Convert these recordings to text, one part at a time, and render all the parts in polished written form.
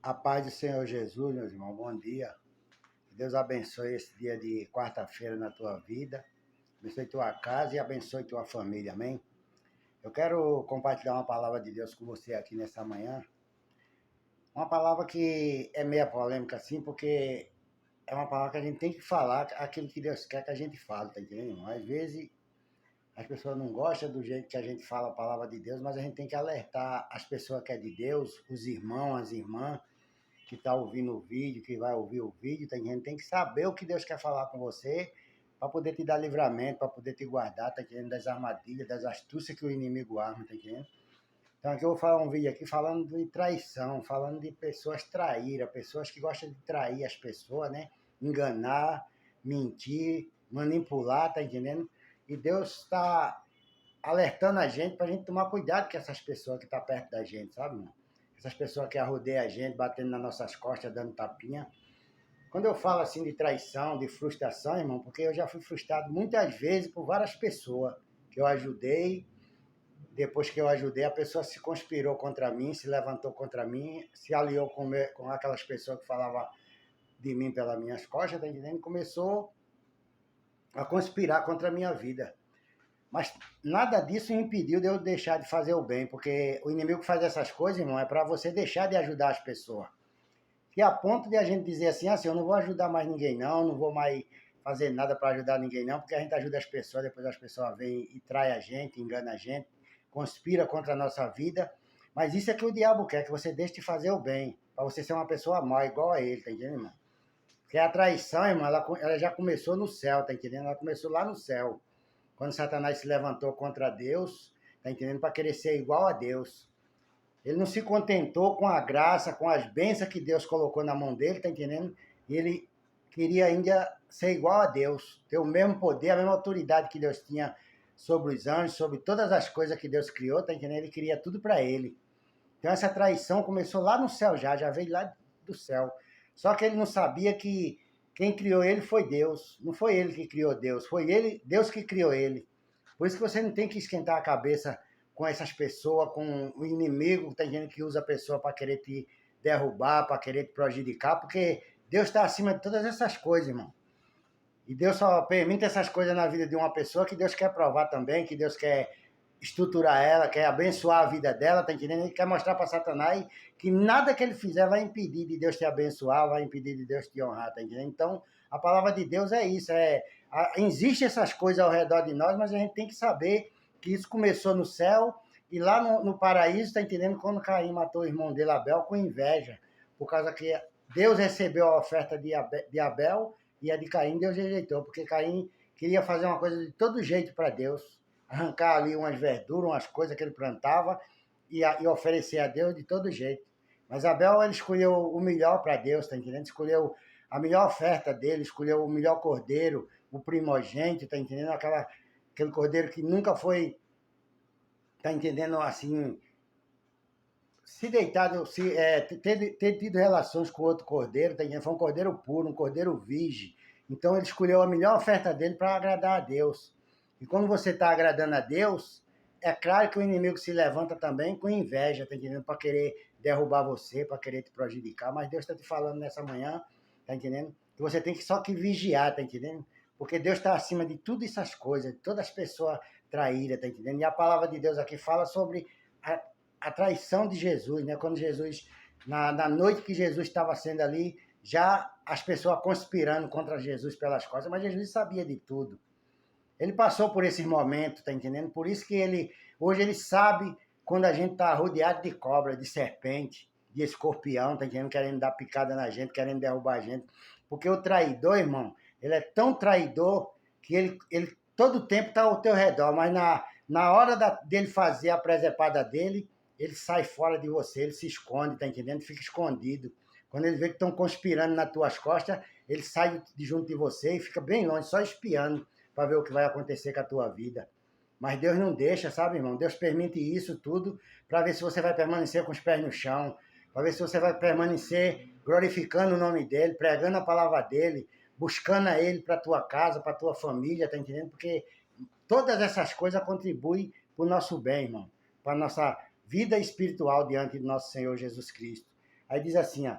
A paz do Senhor Jesus, meus irmãos, bom dia. Que Deus abençoe esse dia de quarta-feira na tua vida, abençoe tua casa e abençoe tua família, amém? Eu quero compartilhar uma palavra de Deus com você aqui nessa manhã. Uma palavra que é meia polêmica assim, porque é uma palavra que a gente tem que falar aquilo que Deus quer que a gente fale, tá entendendo, irmão? Às vezes as pessoas não gostam do jeito que a gente fala a palavra de Deus, mas a gente tem que alertar as pessoas que é de Deus, os irmãos, as irmãs, que está ouvindo o vídeo, que vai ouvir o vídeo, tá entendendo? Tem que saber o que Deus quer falar com você, para poder te dar livramento, para poder te guardar, tá entendendo? Das armadilhas, das astúcias que o inimigo arma, tá entendendo? Então aqui eu vou falar um vídeo aqui falando de traição, falando de pessoas traíras, pessoas que gostam de trair as pessoas, né? Enganar, mentir, manipular, tá entendendo? E Deus está alertando a gente para a gente tomar cuidado com essas pessoas que estão perto da gente, sabe, irmão? Essas pessoas que arrodeiam a gente, batendo nas nossas costas, dando tapinha. Quando eu falo assim de traição, de frustração, irmão, porque eu já fui frustrado muitas vezes por várias pessoas que eu ajudei. Depois que eu ajudei, a pessoa se conspirou contra mim, se levantou contra mim, se aliou com aquelas pessoas que falavam de mim pelas minhas costas, tá entendendo? E começou a conspirar contra a minha vida. Mas nada disso impediu de eu deixar de fazer o bem, porque o inimigo que faz essas coisas, irmão, é para você deixar de ajudar as pessoas. E a ponto de a gente dizer assim, eu não vou ajudar mais ninguém não vou mais fazer nada para ajudar ninguém não, porque a gente ajuda as pessoas, depois as pessoas vêm e traem a gente, engana a gente, conspira contra a nossa vida. Mas isso é que o diabo quer, que você deixe de fazer o bem, para você ser uma pessoa má, igual a ele, tá entendendo, irmão? Porque a traição, irmão, ela já começou no céu, tá entendendo? Ela começou lá no céu. Quando Satanás se levantou contra Deus, tá entendendo? Para querer ser igual a Deus. Ele não se contentou com a graça, com as bênçãos que Deus colocou na mão dele, tá entendendo? E ele queria ainda ser igual a Deus, ter o mesmo poder, a mesma autoridade que Deus tinha sobre os anjos, sobre todas as coisas que Deus criou, tá entendendo? Ele queria tudo para ele. Então essa traição começou lá no céu já veio lá do céu. Só que ele não sabia que quem criou ele foi Deus. Não foi ele que criou Deus, foi ele, Deus que criou ele. Por isso que você não tem que esquentar a cabeça com essas pessoas, com o inimigo, tem gente que usa a pessoa para querer te derrubar, para querer te prejudicar, porque Deus está acima de todas essas coisas, irmão. E Deus só permite essas coisas na vida de uma pessoa que Deus quer provar também, que Deus quer estruturar ela, quer abençoar a vida dela, tá entendendo? Ele quer mostrar para Satanás que nada que ele fizer vai impedir de Deus te abençoar, vai impedir de Deus te honrar, tá entendendo? Então, a palavra de Deus é isso, existem essas coisas ao redor de nós, mas a gente tem que saber que isso começou no céu e lá no paraíso, tá entendendo? Quando Caim matou o irmão dele, Abel, com inveja, por causa que Deus recebeu a oferta de Abel e a de Caim Deus rejeitou, porque Caim queria fazer uma coisa de todo jeito para Deus, arrancar ali umas verduras, umas coisas que ele plantava e oferecer a Deus de todo jeito. Mas Abel, ele escolheu o melhor para Deus, tá entendendo? Escolheu a melhor oferta dele, escolheu o melhor cordeiro, o primogênito, tá entendendo? Aquele cordeiro que nunca foi, tá entendendo, assim, se deitado, ter tido relações com outro cordeiro, tá entendendo? Foi um cordeiro puro, um cordeiro virgem. Então ele escolheu a melhor oferta dele para agradar a Deus. E quando você está agradando a Deus, é claro que o inimigo se levanta também com inveja, tá entendendo? Para querer derrubar você, para querer te prejudicar. Mas Deus está te falando nessa manhã, tá entendendo? Que você tem que só que vigiar, tá entendendo? Porque Deus está acima de tudo essas coisas, de todas as pessoas traídas, tá entendendo? E a palavra de Deus aqui fala sobre a traição de Jesus, né? Quando Jesus, na noite que Jesus estava sendo ali, já as pessoas conspirando contra Jesus pelas costas, mas Jesus sabia de tudo. Ele passou por esses momentos, tá entendendo? Por isso que hoje ele sabe quando a gente tá rodeado de cobra, de serpente, de escorpião, tá entendendo? Querendo dar picada na gente, querendo derrubar a gente. Porque o traidor, irmão, ele é tão traidor que ele todo tempo tá ao teu redor, mas na hora dele fazer a presepada dele, ele sai fora de você, ele se esconde, tá entendendo? Fica escondido. Quando ele vê que estão conspirando nas tuas costas, ele sai de junto de você e fica bem longe, só espiando para ver o que vai acontecer com a tua vida. Mas Deus não deixa, sabe, irmão? Deus permite isso tudo para ver se você vai permanecer com os pés no chão, para ver se você vai permanecer glorificando o nome dele, pregando a palavra dele, buscando a ele para tua casa, para tua família, tá entendendo? Porque todas essas coisas contribuem para o nosso bem, irmão, para a nossa vida espiritual diante do nosso Senhor Jesus Cristo. Aí diz assim, ó.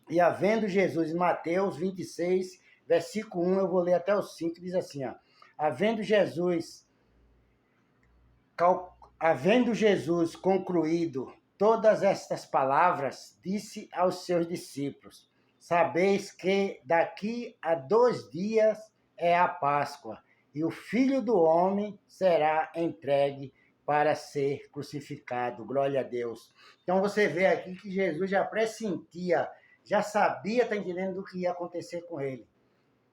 E havendo Jesus, em Mateus 26, versículo 1, eu vou ler até o 5, diz assim, ó. Havendo Jesus concluído todas estas palavras, disse aos seus discípulos, sabeis que daqui a 2 dias é a Páscoa, e o Filho do Homem será entregue para ser crucificado. Glória a Deus. Então você vê aqui que Jesus já pressentia, já sabia, tá entendendo, do que ia acontecer com ele.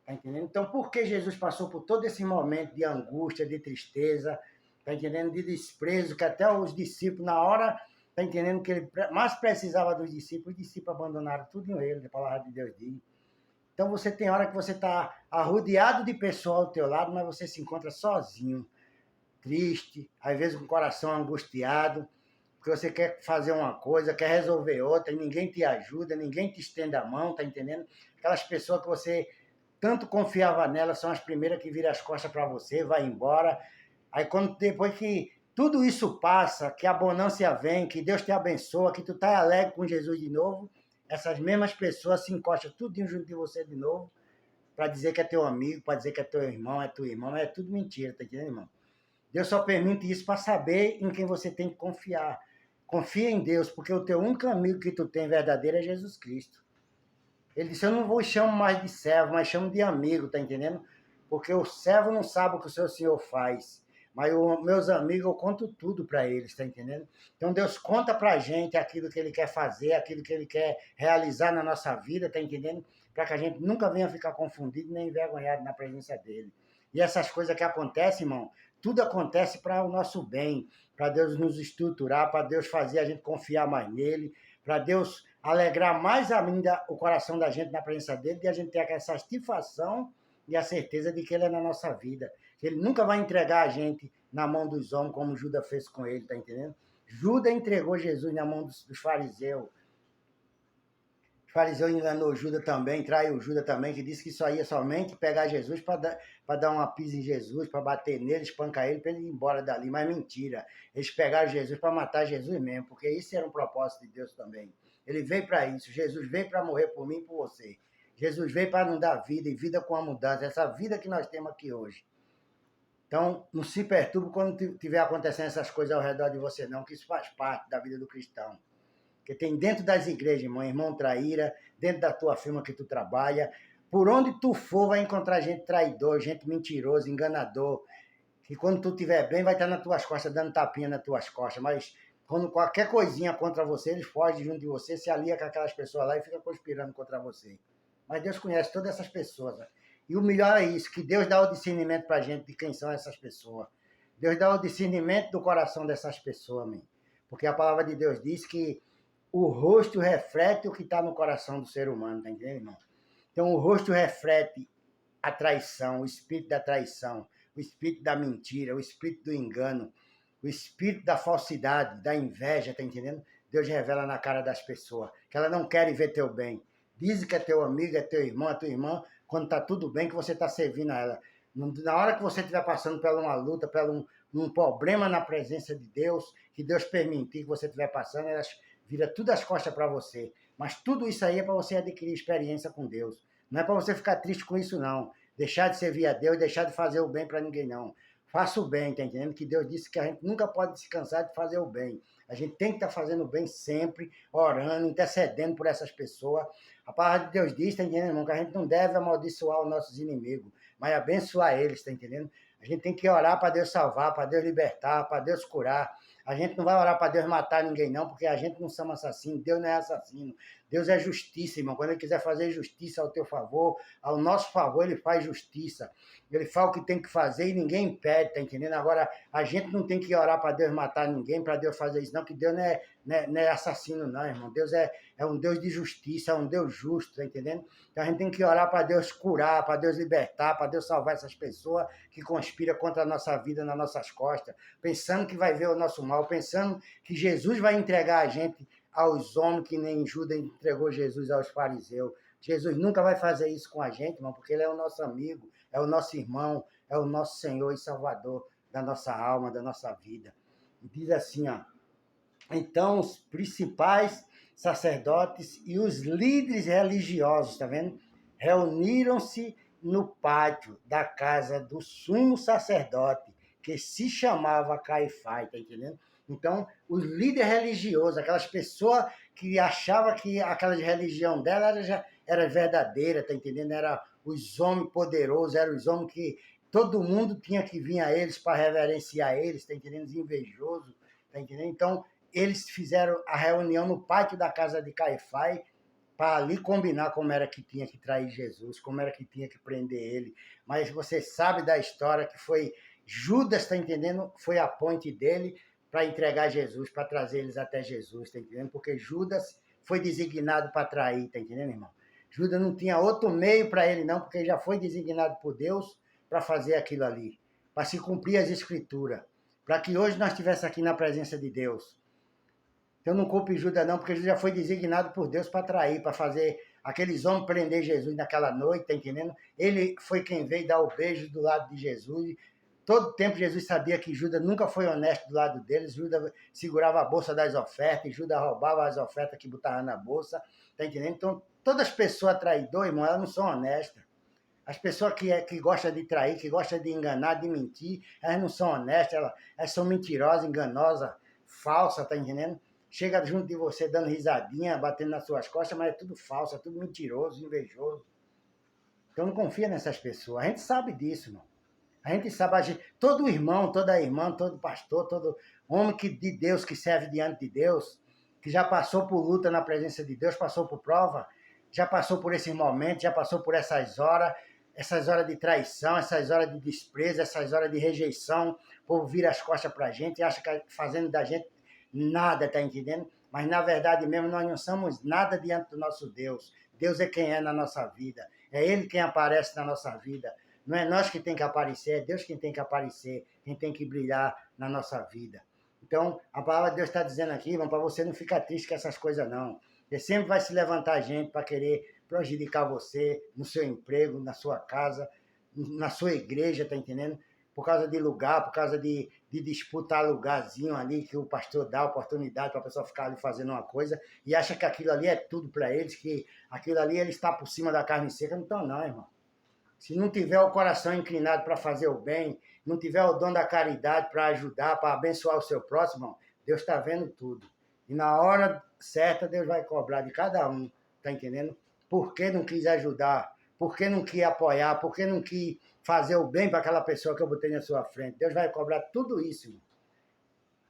Tá entendendo? Então, por que Jesus passou por todo esse momento de angústia, de tristeza, tá entendendo? De desprezo, que até os discípulos, na hora, tá entendendo, que ele mais precisava dos discípulos, os discípulos abandonaram tudo em ele, a palavra de Deus diz. Então, você tem hora que você está arrodeado de pessoas ao teu lado, mas você se encontra sozinho, triste, às vezes com o coração angustiado, porque você quer fazer uma coisa, quer resolver outra, e ninguém te ajuda, ninguém te estende a mão, tá entendendo? Aquelas pessoas que você tanto confiava nelas são as primeiras que viram as costas para você, vai embora. Aí quando depois que tudo isso passa, que a bonança vem, que Deus te abençoa, que tu tá alegre com Jesus de novo, essas mesmas pessoas se encostam tudinho junto de você de novo, para dizer que é teu amigo, para dizer que é teu irmão, é tua irmã, mas é tudo mentira, tá entendendo, irmão? Deus só permite isso para saber em quem você tem que confiar. Confia em Deus, porque o teu único amigo que tu tem verdadeiro é Jesus Cristo. Ele disse, eu não vou chamar mais de servo, mas chamo de amigo, tá entendendo? Porque o servo não sabe o que o seu senhor faz. Mas meus amigos, eu conto tudo para eles, tá entendendo? Então Deus conta pra gente aquilo que ele quer fazer, aquilo que ele quer realizar na nossa vida, tá entendendo? Para que a gente nunca venha ficar confundido nem envergonhado na presença dele. E essas coisas que acontecem, irmão, tudo acontece para o nosso bem, para Deus nos estruturar, para Deus fazer a gente confiar mais nele, para Deus alegrar mais ainda o coração da gente na presença dele, e a gente ter essa satisfação e a certeza de que ele é na nossa vida. Que ele nunca vai entregar a gente na mão dos homens, como Judas fez com ele, tá entendendo? Judas entregou Jesus na mão dos fariseus. O fariseu enganou Judas também, traiu Judas também, que disse que só ia somente pegar Jesus para dar uma pisa em Jesus, para bater nele, espancar ele, para ele ir embora dali. Mas mentira. Eles pegaram Jesus para matar Jesus mesmo, porque isso era um propósito de Deus também. Ele veio para isso. Jesus veio para morrer por mim e por você. Jesus veio para nos dar vida e vida com a mudança. Essa vida que nós temos aqui hoje. Então, não se perturbe quando tiver acontecendo essas coisas ao redor de você, não, que isso faz parte da vida do cristão. Porque tem dentro das igrejas, irmão traíra, dentro da tua firma que tu trabalha, por onde tu for vai encontrar gente traidor, gente mentiroso, enganador, que quando tu estiver bem vai estar nas tuas costas, dando tapinha nas tuas costas, mas quando qualquer coisinha contra você, eles fogem junto de você, se alia com aquelas pessoas lá e fica conspirando contra você. Mas Deus conhece todas essas pessoas. Né? E o melhor é isso, que Deus dá o discernimento pra gente de quem são essas pessoas. Deus dá o discernimento do coração dessas pessoas, amém? Porque a palavra de Deus diz que o rosto reflete o que está no coração do ser humano, tá entendendo, irmão? Então, o rosto reflete a traição, o espírito da traição, o espírito da mentira, o espírito do engano, o espírito da falsidade, da inveja, tá entendendo? Deus revela na cara das pessoas, que ela não quer ver teu bem. Diz que é teu amigo, é teu irmão, é tua irmã, quando tá tudo bem, que você tá servindo a ela. Na hora que você estiver passando por uma luta, por um problema na presença de Deus, que Deus permitir que você estiver passando, elas vira tudo as costas para você. Mas tudo isso aí é para você adquirir experiência com Deus. Não é para você ficar triste com isso, não. Deixar de servir a Deus, deixar de fazer o bem para ninguém, não. Faça o bem, tá entendendo? Que Deus disse que a gente nunca pode se cansar de fazer o bem. A gente tem que estar fazendo o bem sempre, orando, intercedendo por essas pessoas. A palavra de Deus diz, tá entendendo, irmão? Que a gente não deve amaldiçoar os nossos inimigos, mas abençoar eles, tá entendendo? A gente tem que orar para Deus salvar, para Deus libertar, para Deus curar. A gente não vai orar para Deus matar ninguém, não, porque a gente não somos assassinos. Deus não é assassino. Deus é justiça, irmão. Quando Ele quiser fazer justiça ao teu favor, ao nosso favor, Ele faz justiça. Ele faz o que tem que fazer e ninguém impede, tá entendendo? Agora, a gente não tem que orar para Deus matar ninguém, para Deus fazer isso, não, que Deus não é assassino, não, irmão. Deus é um Deus de justiça, é um Deus justo, tá entendendo? Então a gente tem que orar para Deus curar, para Deus libertar, para Deus salvar essas pessoas que conspiram contra a nossa vida nas nossas costas, pensando que vai ver o nosso mal, pensando que Jesus vai entregar a gente aos homens que nem Judas entregou Jesus aos fariseus. Jesus nunca vai fazer isso com a gente, irmão, porque Ele é o nosso amigo, é o nosso irmão, é o nosso Senhor e Salvador da nossa alma, da nossa vida. E diz assim, ó, então os principais sacerdotes e os líderes religiosos, tá vendo? Reuniram-se no pátio da casa do sumo sacerdote, que se chamava Caifás, tá entendendo? Então, os líderes religiosos, aquelas pessoas que achavam que aquela religião dela era verdadeira, tá entendendo? Era os homens poderosos, eram os homens que todo mundo tinha que vir a eles para reverenciar eles, tá entendendo? Os invejosos, tá entendendo? Então, eles fizeram a reunião no pátio da casa de Caifás para ali combinar como era que tinha que trair Jesus, como era que tinha que prender ele. Mas você sabe da história que foi Judas, tá entendendo? Foi a ponte dele para entregar Jesus, para trazer eles até Jesus, tá entendendo? Porque Judas foi designado para trair, tá entendendo, irmão? Judas não tinha outro meio para ele não, porque ele já foi designado por Deus para fazer aquilo ali, para se cumprir as escrituras, para que hoje nós estivéssemos aqui na presença de Deus. Então não culpe Judas não, porque Judas já foi designado por Deus para trair, para fazer aqueles homens prender Jesus naquela noite, tá entendendo? Ele foi quem veio dar o beijo do lado de Jesus. Todo tempo Jesus sabia que Judas nunca foi honesto do lado deles. Judas segurava a bolsa das ofertas, e Judas roubava as ofertas que botava na bolsa, tá entendendo? Então todas as pessoas traidoras, irmão, elas não são honestas. As pessoas que gostam de trair, que gostam de enganar, de mentir, elas não são honestas, elas são mentirosas, enganosas, falsas, tá entendendo? Chega junto de você dando risadinha, batendo nas suas costas, mas é tudo falso, é tudo mentiroso, invejoso. Então não confia nessas pessoas. A gente sabe disso, irmão. A gente sabe, todo irmão, toda irmã, todo pastor, todo homem de Deus, que serve diante de Deus, que já passou por luta na presença de Deus, passou por prova, já passou por esses momentos, já passou por essas horas de traição, essas horas de desprezo, essas horas de rejeição, o povo vira as costas pra gente, acha que fazendo da gente nada, tá entendendo? Mas na verdade mesmo nós não somos nada diante do nosso Deus. Deus é quem é na nossa vida. É Ele quem aparece na nossa vida. Não é nós que tem que aparecer, é Deus quem tem que aparecer, quem tem que brilhar na nossa vida. Então, a palavra de Deus está dizendo aqui, irmão, para você não ficar triste com essas coisas, não. Porque sempre vai se levantar gente para querer prejudicar você no seu emprego, na sua casa, na sua igreja, tá entendendo? Por causa de lugar, por causa de disputar lugarzinho ali que o pastor dá oportunidade para a pessoa ficar ali fazendo uma coisa e acha que aquilo ali é tudo para eles, que aquilo ali ele está por cima da carne seca. Não estão não, irmão. Se não tiver o coração inclinado para fazer o bem, não tiver o dom da caridade para ajudar, para abençoar o seu próximo, irmão, Deus está vendo tudo. E na hora certa, Deus vai cobrar de cada um, tá entendendo? Por que não quis ajudar? Por que não quis apoiar? Por que não quis fazer o bem para aquela pessoa que eu botei na sua frente? Deus vai cobrar tudo isso, irmão.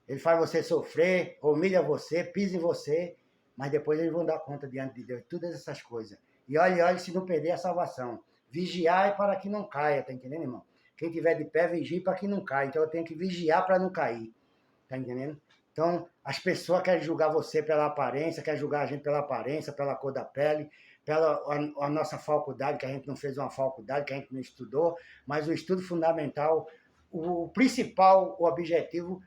Ele faz você sofrer, humilha você, pisa em você, mas depois eles vão dar conta diante de Deus, todas essas coisas. E olhe se não perder a salvação. Vigiai para que não caia, tá entendendo, irmão? Quem tiver de pé, vigie para que não caia. Então eu tenho que vigiar para não cair, tá entendendo? Então, as pessoas querem julgar você pela aparência, querem julgar a gente pela aparência, pela cor da pele, pela a nossa faculdade, que a gente não fez uma faculdade, que a gente não estudou, mas o estudo fundamental, o principal, o objetivo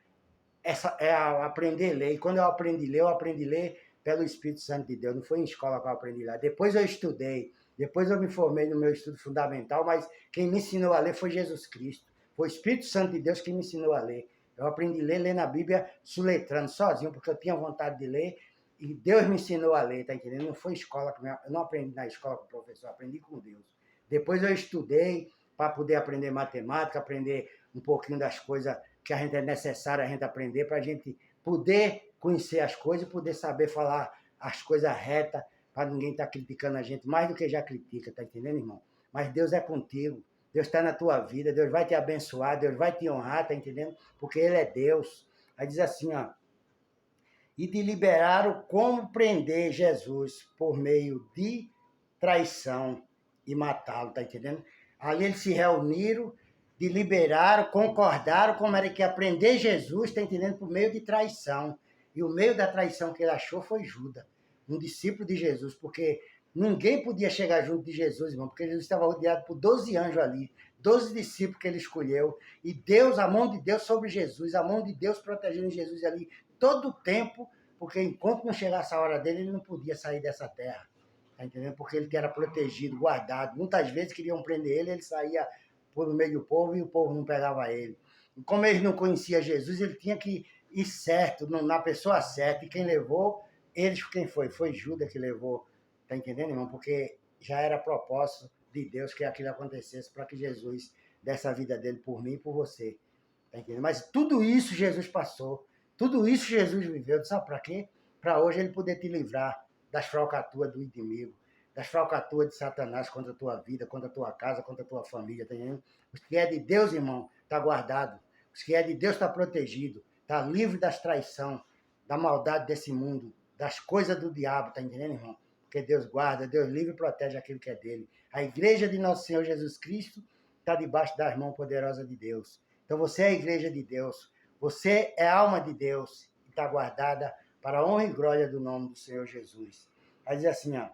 é aprender a ler. E quando eu aprendi a ler pelo Espírito Santo de Deus. Não foi em escola que eu aprendi lá. Depois eu estudei, depois eu me formei no meu estudo fundamental, mas quem me ensinou a ler foi Jesus Cristo. Foi o Espírito Santo de Deus que me ensinou a ler. Eu aprendi a ler na Bíblia soletrando sozinho, porque eu tinha vontade de ler, e Deus me ensinou a ler, tá entendendo? Não foi escola, eu não aprendi na escola com o professor, eu aprendi com Deus. Depois eu estudei para poder aprender matemática, aprender um pouquinho das coisas que a gente é necessário a gente aprender, para a gente poder conhecer as coisas e poder saber falar as coisas retas, para ninguém estar criticando a gente mais do que já critica, tá entendendo, irmão? Mas Deus é contigo. Deus está na tua vida, Deus vai te abençoar, Deus vai te honrar, tá entendendo? Porque Ele é Deus. Aí diz assim, ó, e deliberaram como prender Jesus por meio de traição e matá-lo, tá entendendo? Ali eles se reuniram, deliberaram, concordaram como era que ia prender Jesus, tá entendendo? Por meio de traição. E o meio da traição que ele achou foi Judas, um discípulo de Jesus, porque ninguém podia chegar junto de Jesus, irmão, porque Jesus estava rodeado por 12 anjos ali, 12 discípulos que ele escolheu, e Deus, a mão de Deus sobre Jesus, a mão de Deus protegendo Jesus ali todo o tempo, porque enquanto não chegasse a hora dele, ele não podia sair dessa terra, tá entendendo? Porque ele era protegido, guardado. Muitas vezes queriam prender ele, ele saía por meio do povo e o povo não pegava ele. E como ele não conhecia Jesus, ele tinha que ir certo, na pessoa certa, e quem levou Eles, quem foi? Foi Judas que levou, tá entendendo, irmão? Porque já era propósito de Deus que aquilo acontecesse para que Jesus desse a vida dele por mim e por você. Tá entendendo? Mas tudo isso Jesus passou. Tudo isso Jesus viveu. Sabe para quê? Para hoje ele poder te livrar das falcatruas do inimigo, das falcatruas de Satanás contra a tua vida, contra a tua casa, contra a tua família. Tá entendendo? Os que é de Deus, irmão, está guardado. Os que é de Deus está protegido. Está livre das traições, da maldade desse mundo, das coisas do diabo. Tá entendendo, irmão? Porque Deus guarda, Deus livre e protege aquilo que é dele. A igreja de nosso Senhor Jesus Cristo está debaixo das mãos poderosas de Deus. Então você é a igreja de Deus, você é a alma de Deus e está guardada para a honra e glória do nome do Senhor Jesus. Aí diz assim, ó,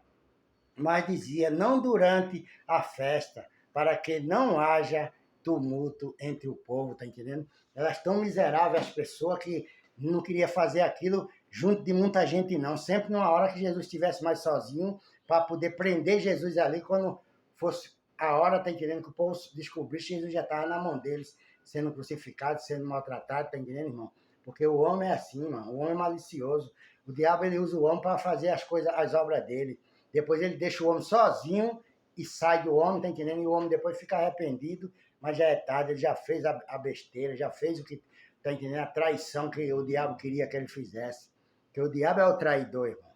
mas dizia, não durante a festa, para que não haja tumulto entre o povo, tá entendendo? Elas estão miseráveis, as pessoas que não queriam fazer aquilo junto de muita gente, não. Sempre numa hora que Jesus estivesse mais sozinho, para poder prender Jesus ali, quando fosse a hora, tá entendendo? Que o povo descobrisse que Jesus já estava na mão deles, sendo crucificado, sendo maltratado, tá entendendo, irmão? Porque o homem é assim, mano. O homem é malicioso. O diabo, ele usa o homem para fazer as coisas, as obras dele. Depois ele deixa o homem sozinho e sai do homem, tá entendendo? E o homem depois fica arrependido, mas já é tarde, ele já fez a besteira, já fez o que, tá entendendo? A traição que o diabo queria que ele fizesse. Porque o diabo é o traidor, irmão.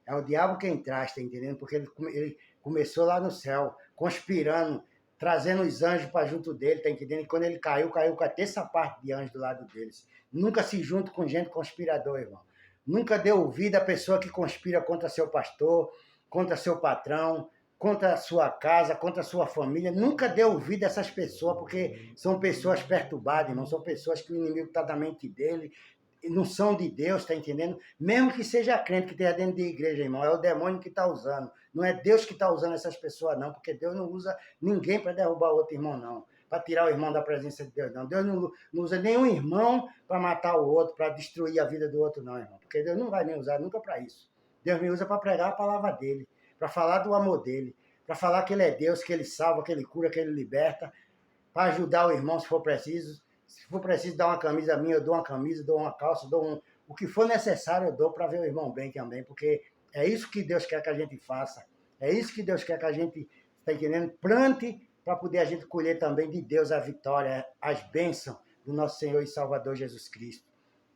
É o diabo quem traz, tá entendendo? Porque ele começou lá no céu, conspirando, trazendo os anjos para junto dele, tá entendendo? E quando ele caiu, caiu com a terça parte de anjos do lado deles. Nunca se junta com gente conspirador, irmão. Nunca dê ouvido à pessoa que conspira contra seu pastor, contra seu patrão, contra a sua casa, contra a sua família. Nunca dê ouvido a essas pessoas, porque são pessoas perturbadas, irmão. São pessoas que o inimigo está na mente dele, não são de Deus, tá entendendo? Mesmo que seja crente, que esteja dentro da igreja, irmão, é o demônio que está usando. Não é Deus que está usando essas pessoas, não, porque Deus não usa ninguém para derrubar outro irmão, não. Para tirar o irmão da presença de Deus, não. Deus não usa nenhum irmão para matar o outro, para destruir a vida do outro, não, irmão. Porque Deus não vai me usar nunca para isso. Deus me usa para pregar a palavra dele, para falar do amor dele, para falar que ele é Deus, que ele salva, que ele cura, que ele liberta, para ajudar o irmão se for preciso. Se for preciso dar uma camisa minha, eu dou uma camisa, dou uma calça, o que for necessário eu dou para ver o irmão bem também, porque é isso que Deus quer que a gente faça. É isso que Deus quer que a gente, está entendendo? Plante para poder a gente colher também de Deus a vitória, as bênçãos do nosso Senhor e Salvador Jesus Cristo.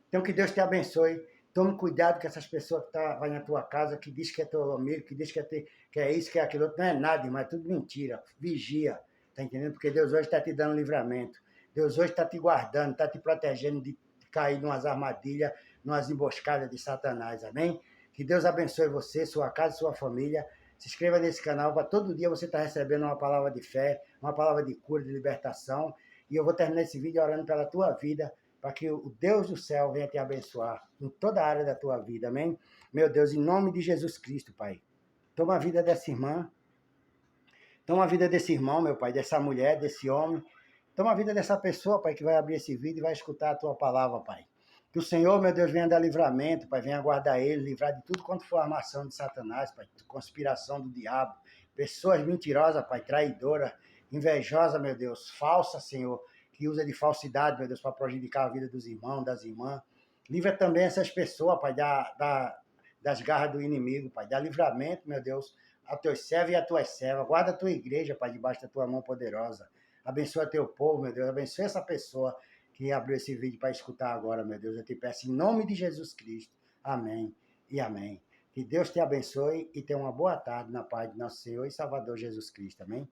Então que Deus te abençoe. Tome cuidado com essas pessoas que vai na tua casa, que diz que é teu amigo, que diz que é isso, que é aquilo outro. Não é nada, mas é tudo mentira. Vigia, tá entendendo? Porque Deus hoje está te dando livramento. Deus hoje está te guardando, está te protegendo de cair numas armadilhas, numas emboscadas de Satanás, amém? Que Deus abençoe você, sua casa, sua família. Se inscreva nesse canal para todo dia você estar recebendo uma palavra de fé, uma palavra de cura, de libertação. E eu vou terminar esse vídeo orando pela tua vida, para que o Deus do céu venha te abençoar em toda a área da tua vida, amém? Meu Deus, em nome de Jesus Cristo, Pai, toma a vida dessa irmã, toma a vida desse irmão, meu Pai, dessa mulher, desse homem, toma a vida dessa pessoa, Pai, que vai abrir esse vídeo e vai escutar a tua palavra, Pai. Que o Senhor, meu Deus, venha dar livramento, Pai, venha guardar ele, livrar de tudo quanto for armação de Satanás, Pai, conspiração do diabo, pessoas mentirosas, Pai, traidoras, invejosas, meu Deus, falsa, Senhor, que usa de falsidade, meu Deus, para prejudicar a vida dos irmãos, das irmãs. Livra também essas pessoas, Pai, das garras do inimigo, Pai. Dá livramento, meu Deus, a teus servos e a tuas servas. Guarda a tua igreja, Pai, debaixo da tua mão poderosa. Abençoa teu povo, meu Deus. Abençoa essa pessoa que abriu esse vídeo para escutar agora, meu Deus. Eu te peço em nome de Jesus Cristo. Amém e amém. Que Deus te abençoe e tenha uma boa tarde na paz de nosso Senhor e Salvador Jesus Cristo. Amém?